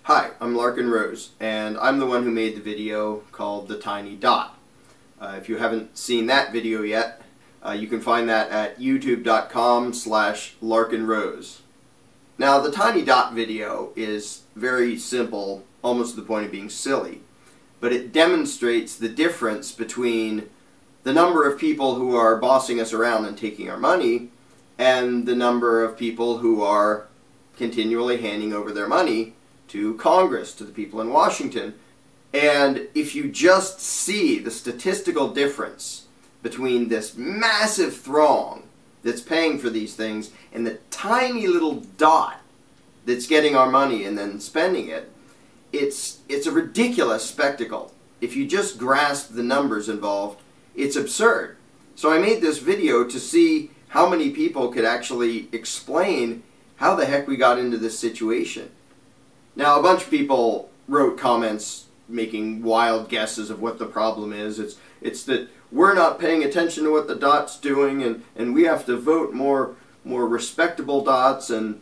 Hi, I'm Larken Rose, and I'm the one who made the video called The Tiny Dot. If you haven't seen that video yet, you can find that at youtube.com/LarkenRose. Now, the Tiny Dot video is very simple, almost to the point of being silly, but it demonstrates the difference between the number of people who are bossing us around and taking our money and the number of people who are continually handing over their money to Congress, to the people in Washington. And if you just see the statistical difference between this massive throng that's paying for these things and the tiny little dot that's getting our money and then spending it, it's a ridiculous spectacle. If you just grasp the numbers involved, it's absurd. So I made this video to see how many people could actually explain how the heck we got into this situation. Now, a bunch of people wrote comments making wild guesses of what the problem is. It's that we're not paying attention to what the dot's doing, and we have to vote more respectable dots and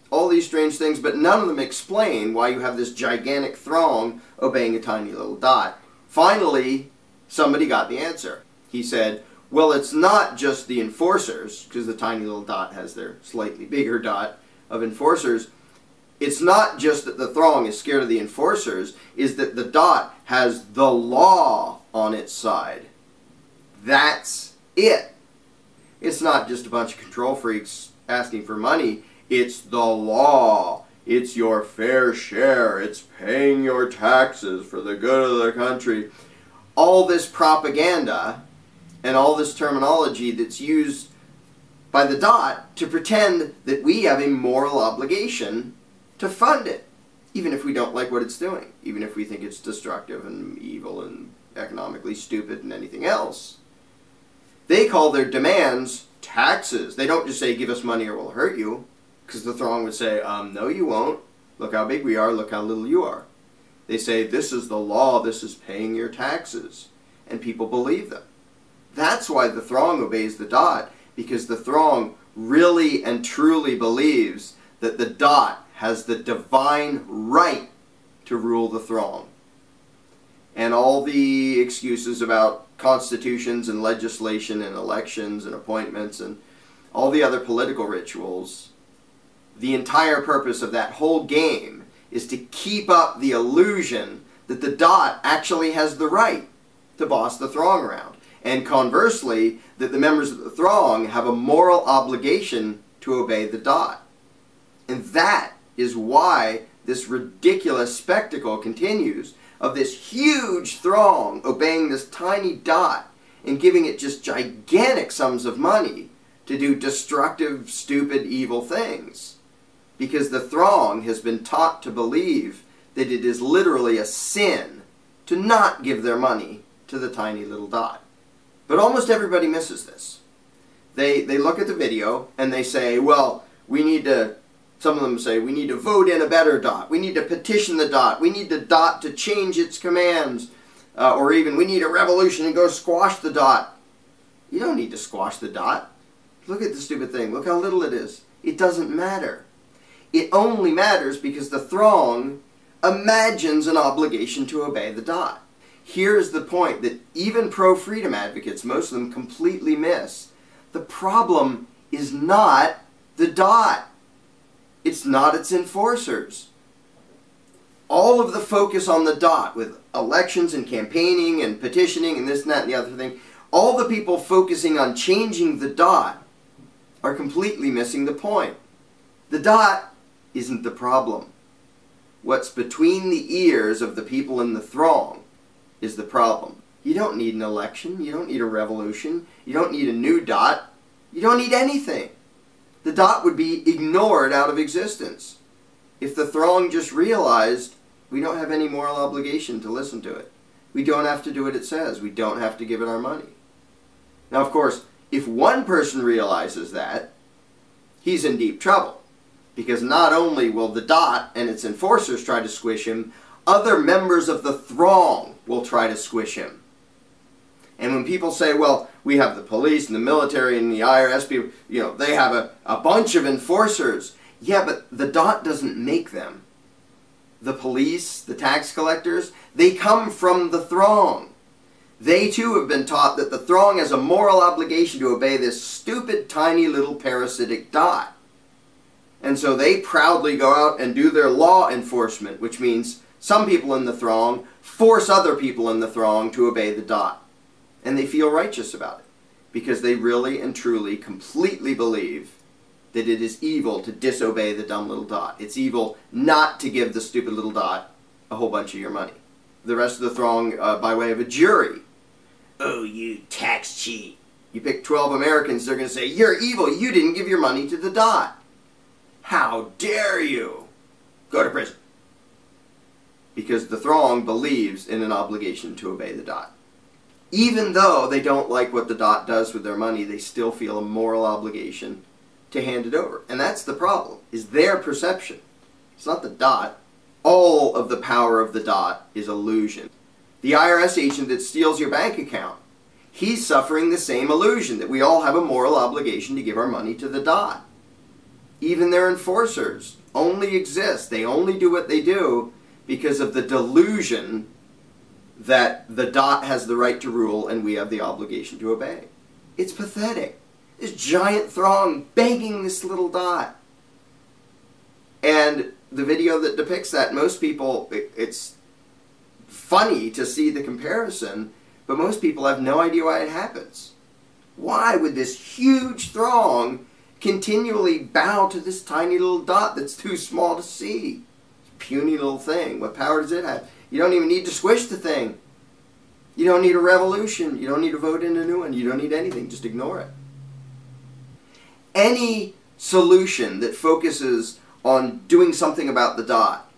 all these strange things, but none of them explain why you have this gigantic throng obeying a tiny little dot. Finally, somebody got the answer. He said, well, it's not just the enforcers, because the tiny little dot has their slightly bigger dot of enforcers. It's not just that the throng is scared of the enforcers, is that the dot has the law on its side. That's it. It's not just a bunch of control freaks asking for money. It's the law. It's your fair share. It's paying your taxes for the good of the country. All this propaganda and all this terminology that's used by the dot to pretend that we have a moral obligation to fund it, even if we don't like what it's doing, even if we think it's destructive and evil and economically stupid and anything else. They call their demands taxes. They don't just say, give us money or we'll hurt you, because the throng would say, no you won't. Look how big we are, look how little you are. They say, this is the law, this is paying your taxes. And people believe them. That's why the throng obeys the dot, because the throng really and truly believes that the dot has the divine right to rule the throng. And all the excuses about constitutions and legislation and elections and appointments and all the other political rituals, the entire purpose of that whole game is to keep up the illusion that the dot actually has the right to boss the throng around. And conversely, that the members of the throng have a moral obligation to obey the dot. And that is why this ridiculous spectacle continues of this huge throng obeying this tiny dot and giving it just gigantic sums of money to do destructive, stupid, evil things. Because the throng has been taught to believe that it is literally a sin to not give their money to the tiny little dot. But almost everybody misses this. They look at the video and they say, well, we need to, some of them say, we need to vote in a better dot. We need to petition the dot. We need the dot to change its commands. Or even, we need a revolution and go squash the dot. You don't need to squash the dot. Look at the stupid thing. Look how little it is. It doesn't matter. It only matters because the throng imagines an obligation to obey the dot. Here's the point that even pro-freedom advocates, most of them, completely miss. The problem is not the dot. It's not its enforcers. All of the focus on the dot with elections and campaigning and petitioning and this and that and the other thing, all the people focusing on changing the dot are completely missing the point. The dot isn't the problem. What's between the ears of the people in the throng is the problem. You don't need an election. You don't need a revolution. You don't need a new dot. You don't need anything. The dot would be ignored out of existence if the throng just realized we don't have any moral obligation to listen to it. We don't have to do what it says. We don't have to give it our money. Now, of course, if one person realizes that, he's in deep trouble. Because not only will the dot and its enforcers try to squish him, other members of the throng will try to squish him. And when people say, well, we have the police and the military and the IRS people, you know, they have a bunch of enforcers. Yeah, but the dot doesn't make them. the police, the tax collectors, they come from the throng. They too have been taught that the throng has a moral obligation to obey this stupid, tiny little parasitic dot. And so they proudly go out and do their law enforcement, which means some people in the throng force other people in the throng to obey the dot. And they feel righteous about it, because they really and truly completely believe that it is evil to disobey the dumb little dot. It's evil not to give the stupid little dot a whole bunch of your money. The rest of the throng, by way of a jury, "Oh, you tax cheat." You pick 12 Americans, they're going to say, "You're evil, you didn't give your money to the dot. How dare you? Go to prison." Because the throng believes in an obligation to obey the dot. Even though they don't like what the dot does with their money, they still feel a moral obligation to hand it over. And that's the problem, is their perception. It's not the dot. All of the power of the dot is illusion. The IRS agent that steals your bank account, he's suffering the same illusion, that we all have a moral obligation to give our money to the dot. Even their enforcers only exist. They only do what they do because of the delusion that the dot has the right to rule and we have the obligation to obey. It's pathetic. This giant throng begging this little dot. And the video that depicts that, most people, it's funny to see the comparison, but most people have no idea why it happens. Why would this huge throng continually bow to this tiny little dot that's too small to see? Puny little thing. What power does it have? You don't even need to squish the thing. You don't need a revolution. You don't need to vote in a new one. You don't need anything. Just ignore it. Any solution that focuses on doing something about the dot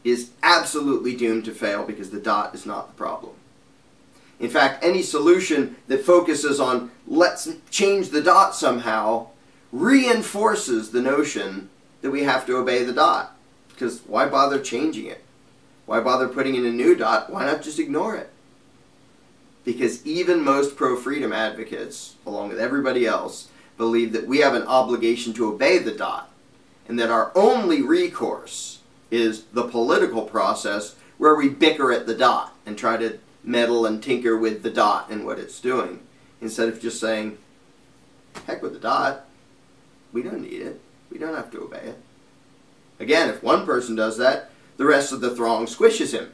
is absolutely doomed to fail, because the dot is not the problem. In fact, any solution that focuses on let's change the dot somehow reinforces the notion that we have to obey the dot. Because why bother changing it? Why bother putting in a new dot? Why not just ignore it? Because even most pro-freedom advocates, along with everybody else, believe that we have an obligation to obey the dot, and that our only recourse is the political process where we bicker at the dot and try to meddle and tinker with the dot and what it's doing, instead of just saying, heck with the dot, we don't need it, we don't have to obey it. Again, if one person does that, the rest of the throng squishes him.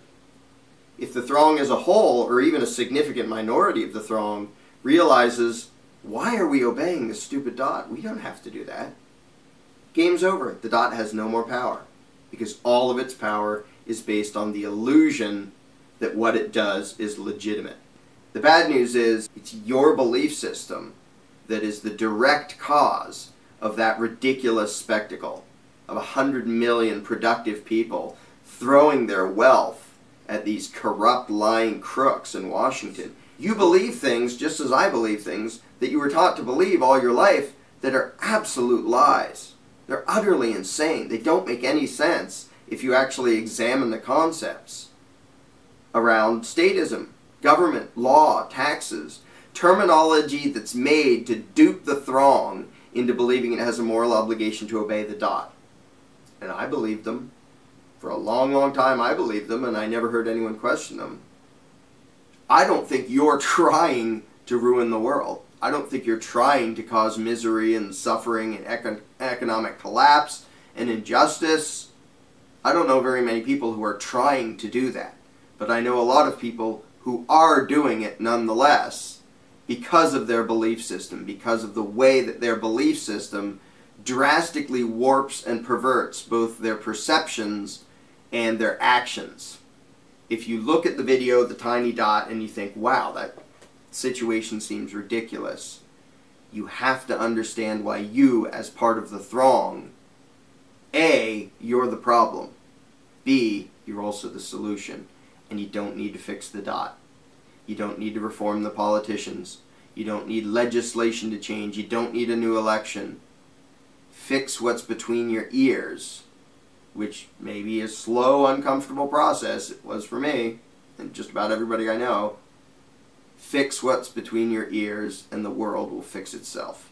If the throng as a whole, or even a significant minority of the throng, realizes, why are we obeying this stupid dot? We don't have to do that. Game's over. The dot has no more power, because all of its power is based on the illusion that what it does is legitimate. The bad news is, it's your belief system that is the direct cause of that ridiculous spectacle of 100 million productive people throwing their wealth at these corrupt, lying crooks in Washington. You believe things, just as I believe things, that you were taught to believe all your life, that are absolute lies. They're utterly insane. They don't make any sense if you actually examine the concepts around statism, government, law, taxes, terminology that's made to dupe the throng into believing it has a moral obligation to obey the dot. And I believed them. For a long, long time I believed them, and I never heard anyone question them. I don't think you're trying to ruin the world. I don't think you're trying to cause misery and suffering and economic collapse and injustice. I don't know very many people who are trying to do that. But I know a lot of people who are doing it nonetheless because of their belief system, because of the way that their belief system drastically warps and perverts both their perceptions and their actions. If you look at the video, the tiny dot, and you think, wow, that situation seems ridiculous, you have to understand why you, as part of the throng, A, you're the problem, B, you're also the solution, and you don't need to fix the dot. You don't need to reform the politicians. You don't need legislation to change. You don't need a new election. Fix what's between your ears, which may be a slow, uncomfortable process. It was for me, and just about everybody I know. Fix what's between your ears, and the world will fix itself.